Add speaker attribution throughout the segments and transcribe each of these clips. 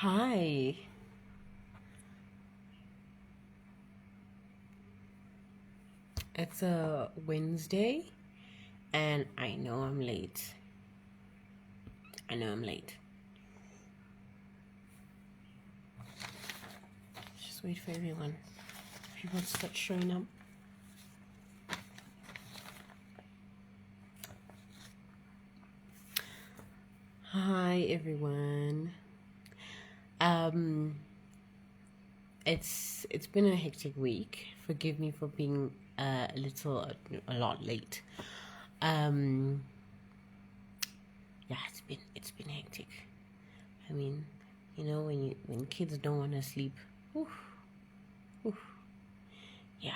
Speaker 1: Hi, it's a Wednesday and I know I'm late. I know I'm late. Just wait for everyone. People start showing up. Hi everyone. Um it's been a hectic week. Forgive me for being a lot late. Um yeah, it's been hectic. I mean, when kids don't want to sleep. Oof, oof, yeah.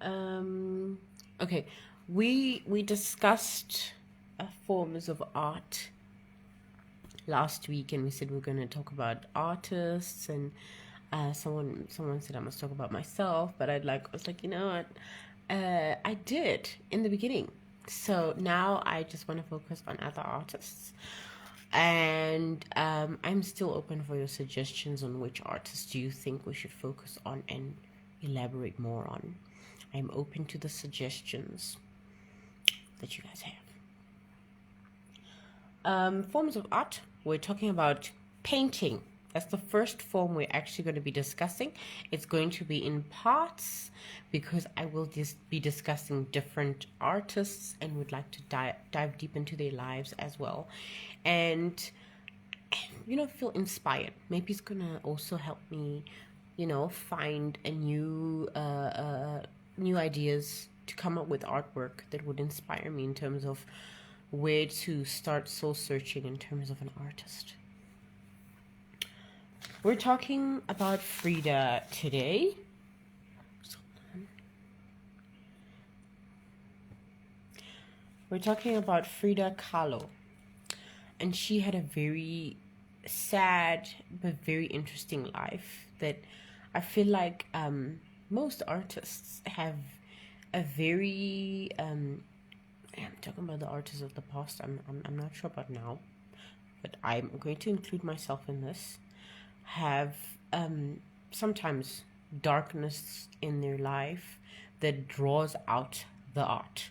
Speaker 1: Um, okay, we discussed forms of art last week, and we said we are going to talk about artists, and someone said I must talk about myself, but I was like, you know what, I did in the beginning, so now I just want to focus on other artists. And I'm still open for your suggestions on which artists do you think we should focus on and elaborate more on. I'm open to the suggestions that you guys have. Forms of art, we're talking about painting. That's the first form we're actually going to be discussing. It's going to be in parts because I will just be discussing different artists and would like to dive deep into their lives as well. And feel inspired. Maybe it's going to also help me, find a new ideas to come up with artwork that would inspire me in terms of where to start soul searching in terms of an artist. We're talking about Frida today. We're talking about Frida Kahlo. And she had a very sad but very interesting life that I feel like most artists have a very I'm talking about the artists of the past. I'm not sure about now, but I'm going to include myself in this. Have sometimes darkness in their life that draws out the art,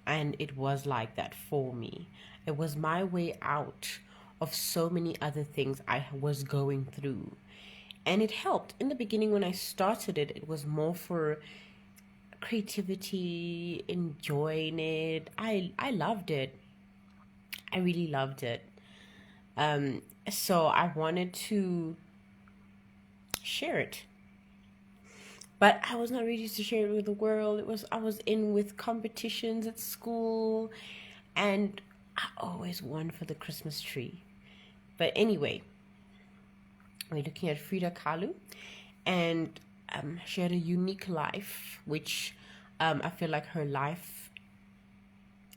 Speaker 1: and it was like that for me. It was my way out of so many other things I was going through, and it helped in the beginning. When I started it was more for creativity, enjoying it. I loved it. I really loved it. So I wanted to share it, but I was not ready to share it with the world. I was in with competitions at school, and I always won for the Christmas tree. But anyway, we're looking at Frida Kahlo, and she had a unique life, which I feel like her life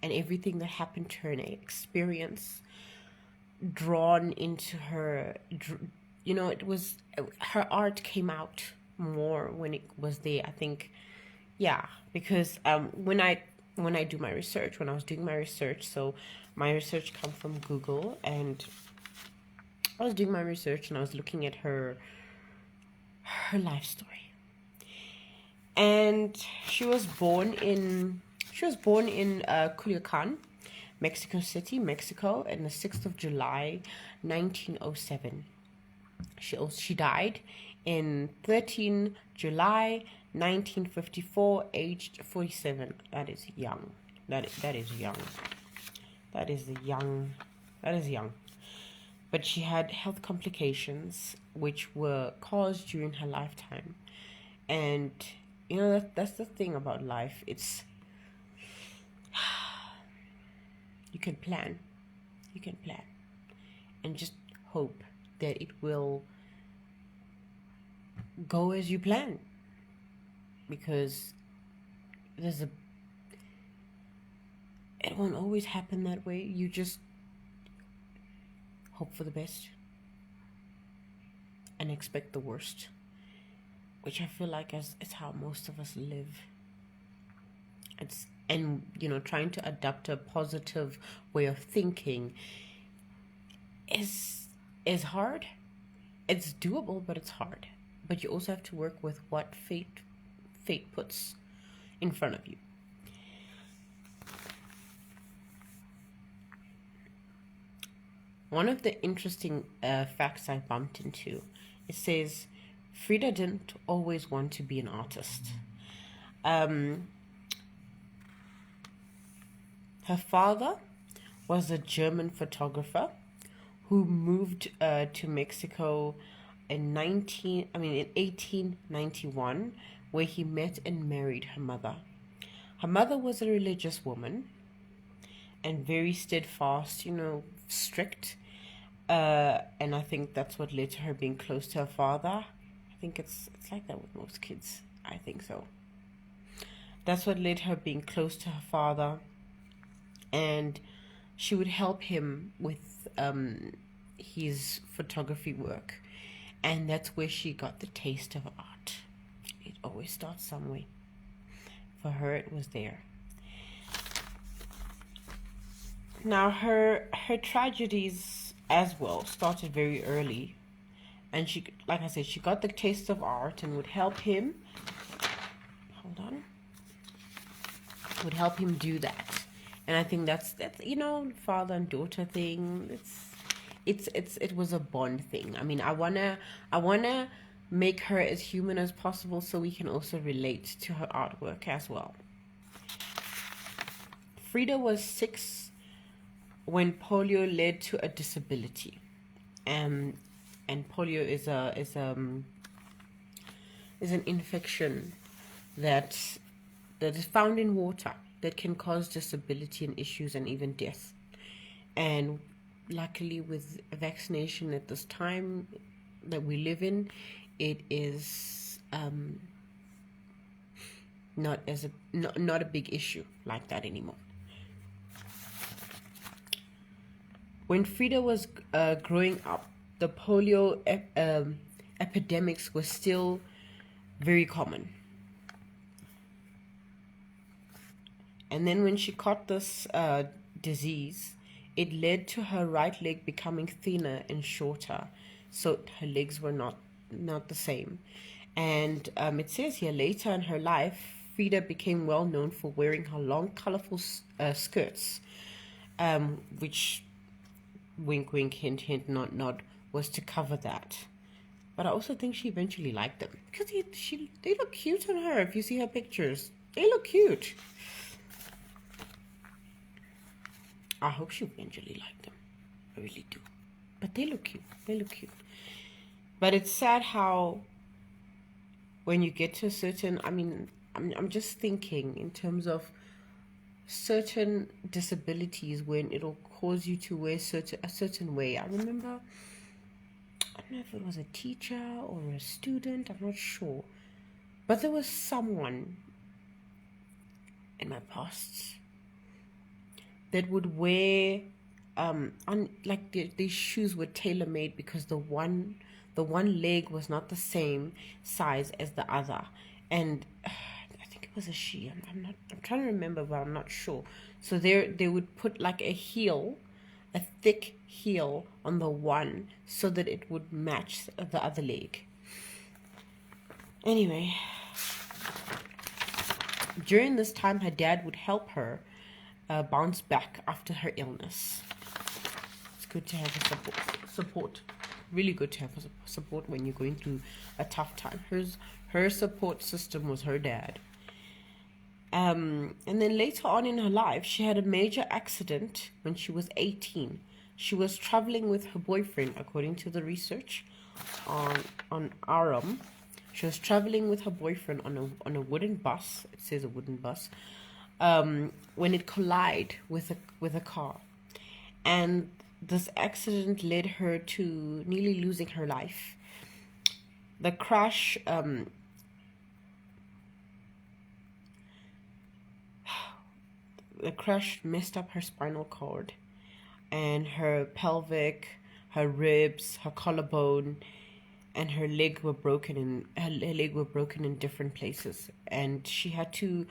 Speaker 1: and everything that happened to her and experience drawn into her. It was her art came out more when it was there. I think, yeah, because when I do my research, when I was doing my research, so my research come from Google, and I was doing my research and I was looking at her life story. And she was born in Culiacan, Mexico City, Mexico, on the 6th of July, 1907. She died in 13 July 1954, aged 47. That is young. That is young. That is young. That is young. But she had health complications which were caused during her lifetime. And that's the thing about life. It's you can plan. You can plan. And just hope that it will go as you plan. Because it won't always happen that way. You just hope for the best and expect the worst, which I feel like is how most of us live. Trying to adapt a positive way of thinking is is hard. It's doable, but it's hard. But you also have to work with what fate puts in front of you. One of the interesting facts I bumped into, it says Frida didn't always want to be an artist. Her father was a German photographer who moved to Mexico in 1891, where he met and married her mother. Her mother was a religious woman and very steadfast, strict. And I think that's what led to her being close to her father. I think it's like that with most kids. I think so. That's what led her being close to her father, and she would help him with his photography work, and that's where she got the taste of art. It always starts somewhere. For her, it was there. Now, her tragedies as well started very early, and she, like I said, she got the taste of art and would help him. Hold on. Would help him do that, and I think that's father and daughter thing. It was a bond thing. I mean, I wanna make her as human as possible, so we can also relate to her artwork as well. Frida was 6 when polio led to a disability, and polio is an infection that is found in water that can cause disability and issues and even death. And luckily, with vaccination at this time that we live in, it is not a big issue like that anymore. When Frida was growing up, the polio epidemics were still very common. And then when she caught this disease, it led to her right leg becoming thinner and shorter. So her legs were not the same. And it says here, later in her life, Frida became well known for wearing her long, colorful skirts, which, wink, wink, hint, hint, nod, nod, was to cover that. But I also think she eventually liked them, because they look cute on her. If you see her pictures, they look cute. I hope she eventually liked them. I really do. But they look cute. But it's sad how when you get to a certain, I'm just thinking in terms of certain disabilities, when it'll cause you to wear a certain way. I remember, I don't know if it was a teacher or a student, I'm not sure. But there was someone in my past that would wear these shoes were tailor-made, because the one leg was not the same size as the other, and I think it was a she. I'm trying to remember, but I'm not sure. So they would put like a thick heel on the one, so that it would match the other leg. Anyway, during this time, her dad would help her bounce back after her illness. It's good to have a support. Really good to have a support when you're going through a tough time. Her support system was her dad. And then later on in her life, she had a major accident when she was 18. She was traveling with her boyfriend, according to the research on Aram. She was traveling with her boyfriend on a wooden bus. It says a wooden bus. When it collided with a car, and this accident led her to nearly losing her life. The crash messed up her spinal cord, and her pelvic, her ribs, her collarbone, and her leg were broken in different places, and she had to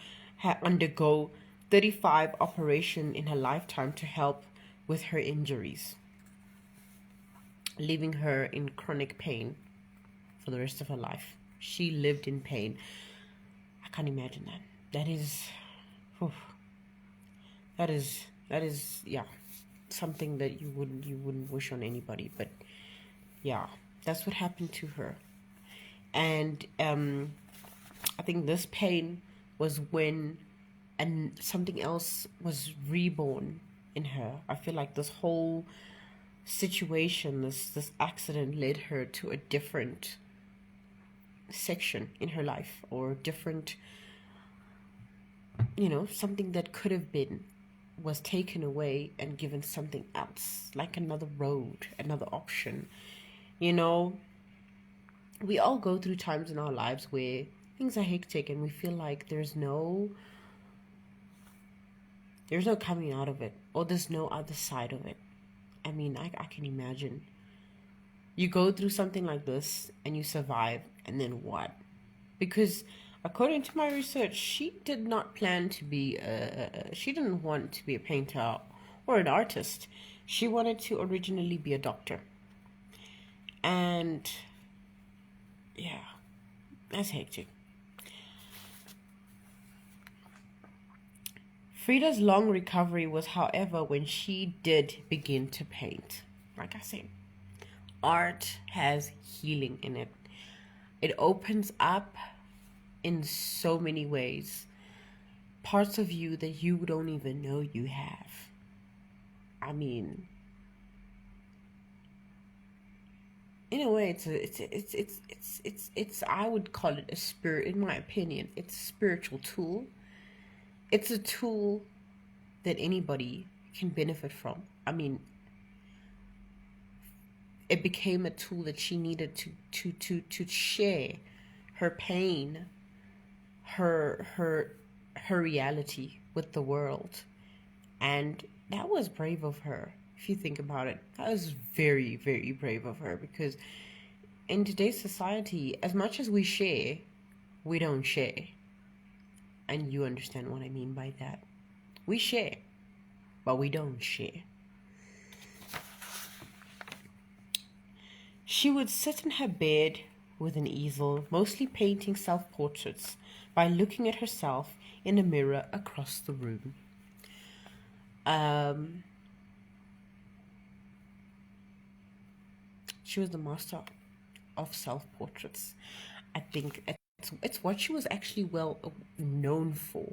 Speaker 1: undergo 35 operations in her lifetime to help with her injuries. leaving her in chronic pain for the rest of her life. She lived in pain. I can't imagine that. Whew, that is yeah, something that you wouldn't wish on anybody. But yeah, that's what happened to her. And I think this pain was when something else was reborn in her. I feel like this whole situation, this accident, led her to a different section in her life, or different, something that could have been was taken away and given something else, like another road, another option. We all go through times in our lives where things are hectic and we feel like there's no coming out of it, or there's no other side of it. I mean, I can imagine. You go through something like this and you survive, and then what? Because according to my research, she did not plan to be she didn't want to be a painter or an artist. She wanted to originally be a doctor. And yeah, that's hectic. Frida's long recovery was, however, when she did begin to paint. Like I said, art has healing in it. It opens up in so many ways parts of you that you don't even know you have. I mean, in a way, it's I would call it a spirit. In my opinion, it's a spiritual tool. It's a tool that anybody can benefit from. I mean, it became a tool that she needed to share her pain, her reality with the world. And that was brave of her. If you think about it, that was very, very brave of her, because in today's society, as much as we share, we don't share. And you understand what I mean by that. We share, but we don't share. She would sit in her bed with an easel, mostly painting self-portraits, by looking at herself in a mirror across the room. She was the master of self-portraits. I think it's what she was actually well known for.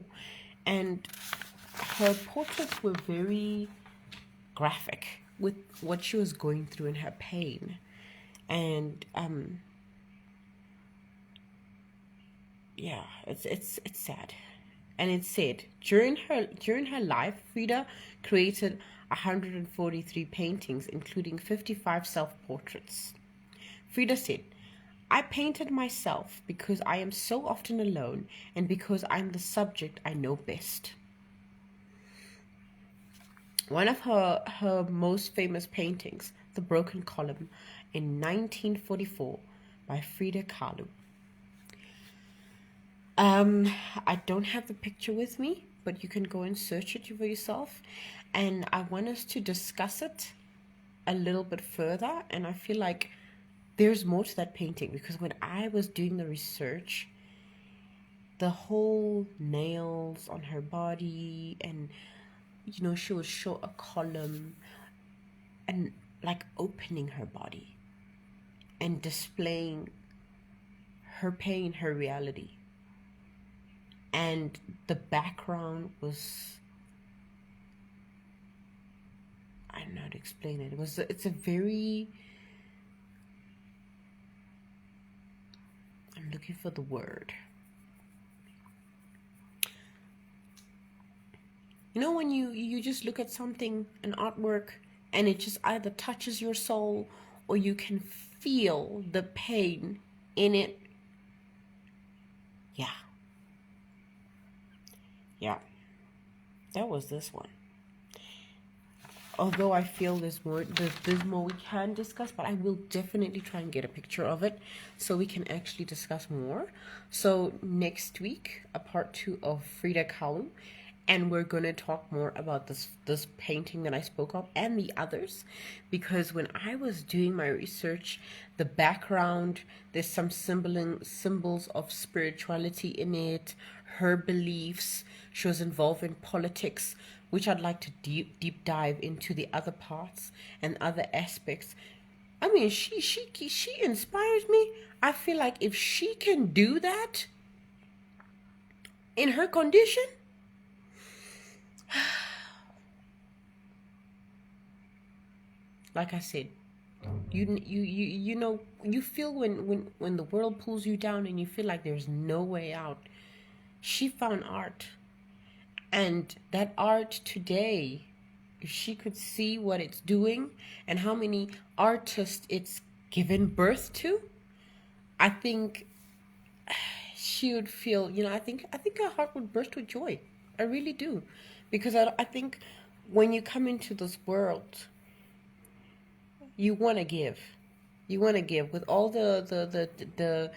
Speaker 1: And her portraits were very graphic with what she was going through in her pain. And yeah, it's sad. And it said during her life, Frida created 143 paintings, including 55 self-portraits. Frida said, "I painted myself because I am so often alone, and because I'm the subject I know best." One of her most famous paintings, The Broken Column, in 1944, by Frida Kahlo. I don't have the picture with me, but you can go and search it for yourself. And I want us to discuss it a little bit further. And I feel like there's more to that painting, because when I was doing the research, the whole nails on her body, and she would show a column and like opening her body and displaying her pain, her reality. And the background was, I don't know how to explain it. It's a very, I'm looking for the word. When you just look at something, an artwork, and it just either touches your soul, or you can feel the pain in it. Yeah, that was this one. Although I feel there's more we can discuss, but I will definitely try and get a picture of it so we can actually discuss more. So next week, a part 2 of Frida Kahlo. And we're going to talk more about this painting that I spoke of and the others, because when I was doing my research, the background, there's some symbols of spirituality in it, her beliefs. She was involved in politics, which I'd like to deep dive into the other parts and other aspects. I mean, she inspires me. I feel like if she can do that in her condition, like I said, you know, you feel when the world pulls you down and you feel like there's no way out. She found art, and that art today, if she could see what it's doing and how many artists it's given birth to, I think she would feel, you know, I think her heart would burst with joy. I really do, because I think when you come into this world, you want to give. You want to give with all the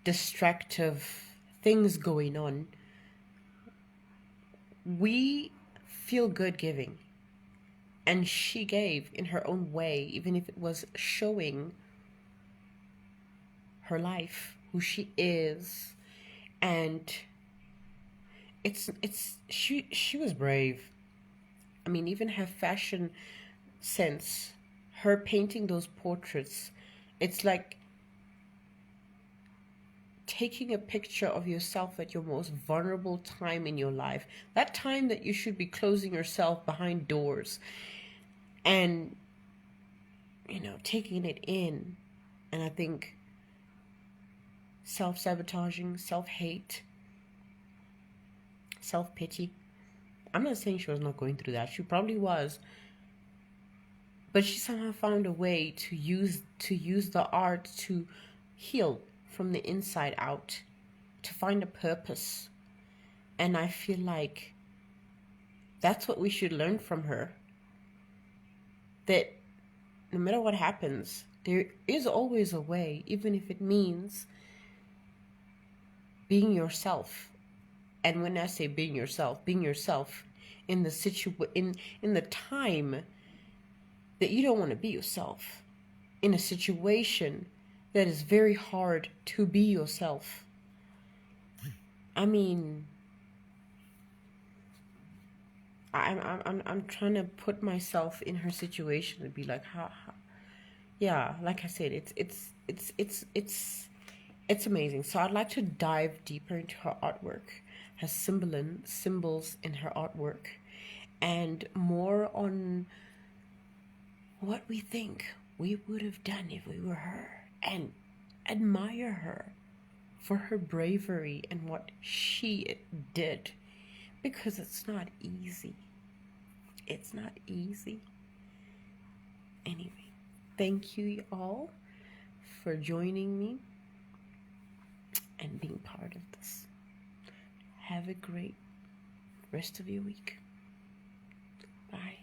Speaker 1: distractive things going on. We feel good giving. And she gave in her own way, even if it was showing her life, who she is. And she was brave. I mean, even her fashion sense, her painting those portraits, it's like taking a picture of yourself at your most vulnerable time in your life, that time that you should be closing yourself behind doors, and, you know, taking it in. And I think self-sabotaging, self-hate, self-pity, I'm not saying she was not going through that, she probably was, but she somehow found a way to use the art to heal from the inside out, to find a purpose. And I feel like that's what we should learn from her, that no matter what happens, there is always a way, even if it means being yourself. And when I say being yourself in the in the time that you don't want to be yourself, in a situation that is very hard to be yourself. I mean, I'm trying to put myself in her situation and be like, how yeah, like I said, it's amazing. So I'd like to dive deeper into her artwork, her symbols in her artwork, and more on what we think we would have done if we were her, and admire her for her bravery and what she did, because it's not easy. It's not easy. Anyway, thank you all for joining me and being part of this. Have a great rest of your week. Bye.